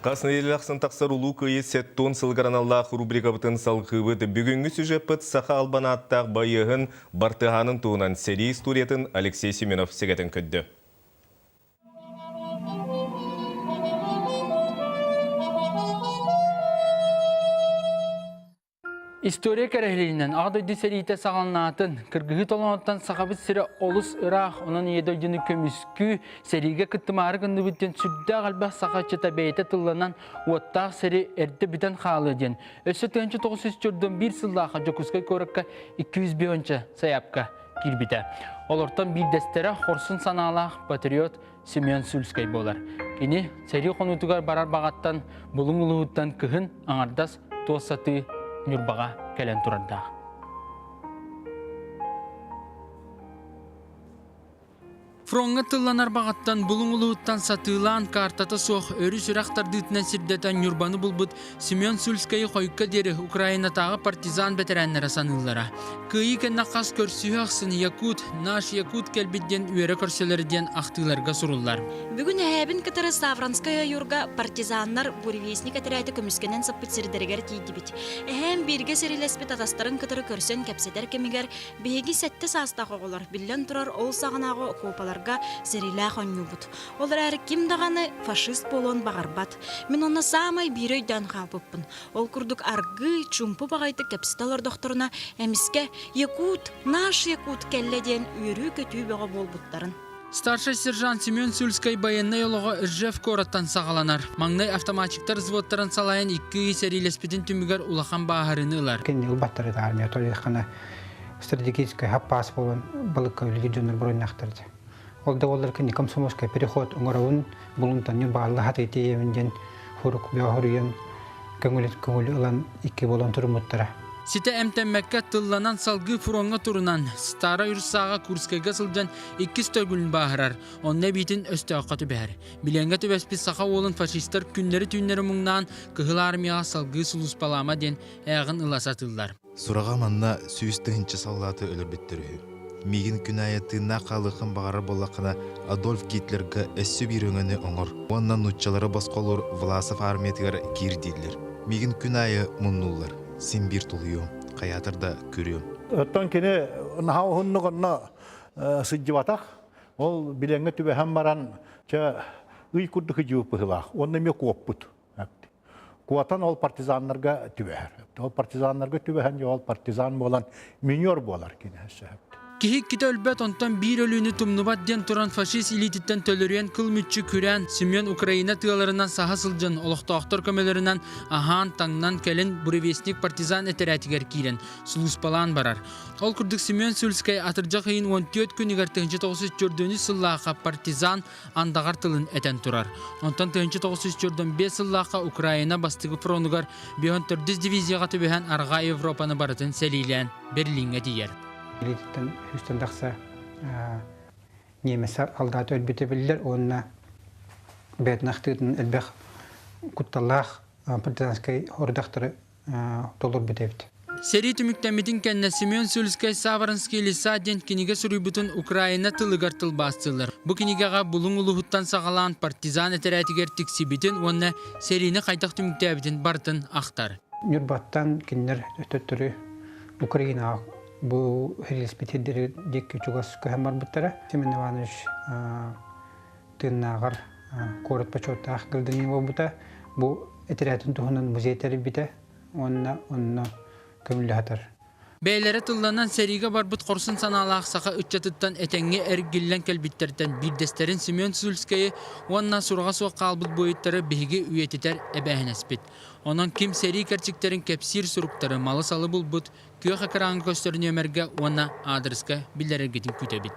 Қасынайлақсын тақсар ұлу көйе сеттон сылғараналлақ рубрика бұтын салқыбыд бүгінгі сюжетпіт сақа албанаттақ байығын бартығанын туынан сери историятын Алексей Семенов сегетін көдді. История кәрәхлерінен ағдойды сәрейті сағалынатын кіргігі толанаттан сақабыз сірі олыс ұрақ, оның едойдыны көміскü сәрейге күттімары күнді бүттен сүрді қалбақ сақачыта бәйті тылланан уаттақ сәрі әрді бітен қалы ден. Өсі 1904-ден бір сыллаға жокускай көрікке 205-ші саяпқа кирбіті. Олыртан бір дәстері қорсын саналақ патриот Семен Сульскай болар. Кені сәрей қонутығар барар бағаттан бұлың ұлығыттан күхін аңардас туасаты Нюрбаға кәлен тұрарда. Фронға тылланар бағаттан бұлың ұлығыттан сатылан картата соқ өрі сүрақтар дұтынан сірдетен Нюрбаны бұлбұд Семен Сульскайы қойыққа дері Украинатағы партизан бәтерәнлері саныллара. Күйі кәнна қас көрсігі ақсын Якут, наш Якут кәлбідден үйері көрселерден ақтыларға сұрулар. Бүгін әбін кітірі Савранская юрға партизаннар буревесник әтірәйті көміскенен саппыт сірдерігер кейді біт. Әм бірге сірілеспет атастарын кітірі көрсен кәпсетер кемігер бейгі сәтті састағы олар. Білден тұрар ол сағынағы копаларға сірілі қоню бұд. Олар әрі кім дағаны фашист болуын бағарбат. Мен оны самай бір өйден қапыппын. Ол күрдік арғы чумпы бағайты кәпсеталар докторына әміске Якут, наш Якут кәлледен үйірі көтүй бөға бол бұттарын. Старший сержант Семен Сульскай байынна еліға үржев кораттан сағаланар. Маңнай автоматчиктар зводтарын салайын 2 сәрилеспетін түмігер улахан бағарыны ұлар. Кенде ұлбаттары да армия толыққана стратегический хаппас болын балыққа үлгі жөнір бұрын ақтырды. Олда олар кенде комсомольская переход ұңырауын бұлынтан барлы хат еті емінден хұрық бәғырыйын көңілі ұлан 2 болын тұрмыттыра. Сите әмтәммәккә тылланан салгы фуронга турунан стара үрсаға курскайга сылжан 2 стөгүлін бағырар. Онна битін өсті аққаты бәр. Биленге төбәспі сақа олын фашистар күннері түйнері мұңнан кығыл армияға салгы сұлыс балама ден әғын ыласатылар. Сұраға манна сүйістігінші саллаты өлір біттірі. Мегін күн аяттығына қалықын бағары болақына Адольф Гитлерға әсі бір өңіні оңыр. Оннан ұтчалары басқолыр Власов армиятығар кер дейділер. Мегін күн айы мұннулар. Сен бір тұлыйым, қаятырда көрем. Оттан кені нағау ғынны ғынна сұджыватақ, ол біленгі түбі әм баран ұй күрді жуып бұғылақ. Оны ме қуып бұд. Қуатан ол партизанларға түбі әр. Ол партизанларға түбі ән ол партизан болан миньор болар кені әсі. Кихик ките өлбәт онтан бір өліні тұмныбат ден тұран фашист элититтен төлірен кыл мүтчі күрән Семен Украина тыаларынан саға сылжын олықтақтар көмелерінен ахан таңнан кәлін буревестник партизан әтерәтігер кейлен сұлыс балан барар. Ол күрдік Семен Сульскай атыржақ үйін 14 күн егер 1904 сыллаға партизан андағар тылын әтен тұрар. Онтан 1905 сыллаға Украина бастығы фронугар 4 дивизияға төбеген арға Европаны барытын сәлейлен Берлинге дейер. Элититтен хүстендақса немесі алдаты өлбеті білдер, онына бәтін ақтығын әлбәқ күтталлақ партизанскай ордақтыры толыр бітебді. Сери түміктәметін кәнне Семен Сульскай Савранский лиса ден кенеге сүрібітін Украина тылығар тылбастылар. Бұ кенегеға бұлың ұлығыттан сағалан партизан әтерәтігер тіксібітін, онына серіні қайтақ түміктәбітін бартын ақтар. Нюрбаттан кеннер өттөттірі Украина bu herispetedleri deki çugas köhemar buttara. Semen Ivanoviç tığınağar korut paçotta akıldığını o buta. Bu etiratın tuğunun muzeyteri bite. Onna kömüllü hatar. Beylere tıllanan seriga barbut korsun sanalaq saqa ütçatıttan etenge ergillen kelbitterden bir desterin Semen Sульскайы onna surga soq qalbut boyutları bihige üyetiter ebehen espit. Onun kim seri kerçiklerin kepsir surukları malı salı bulbut, köy hakaranı gösterin ömerge onna adreska billerer gidin kütebit.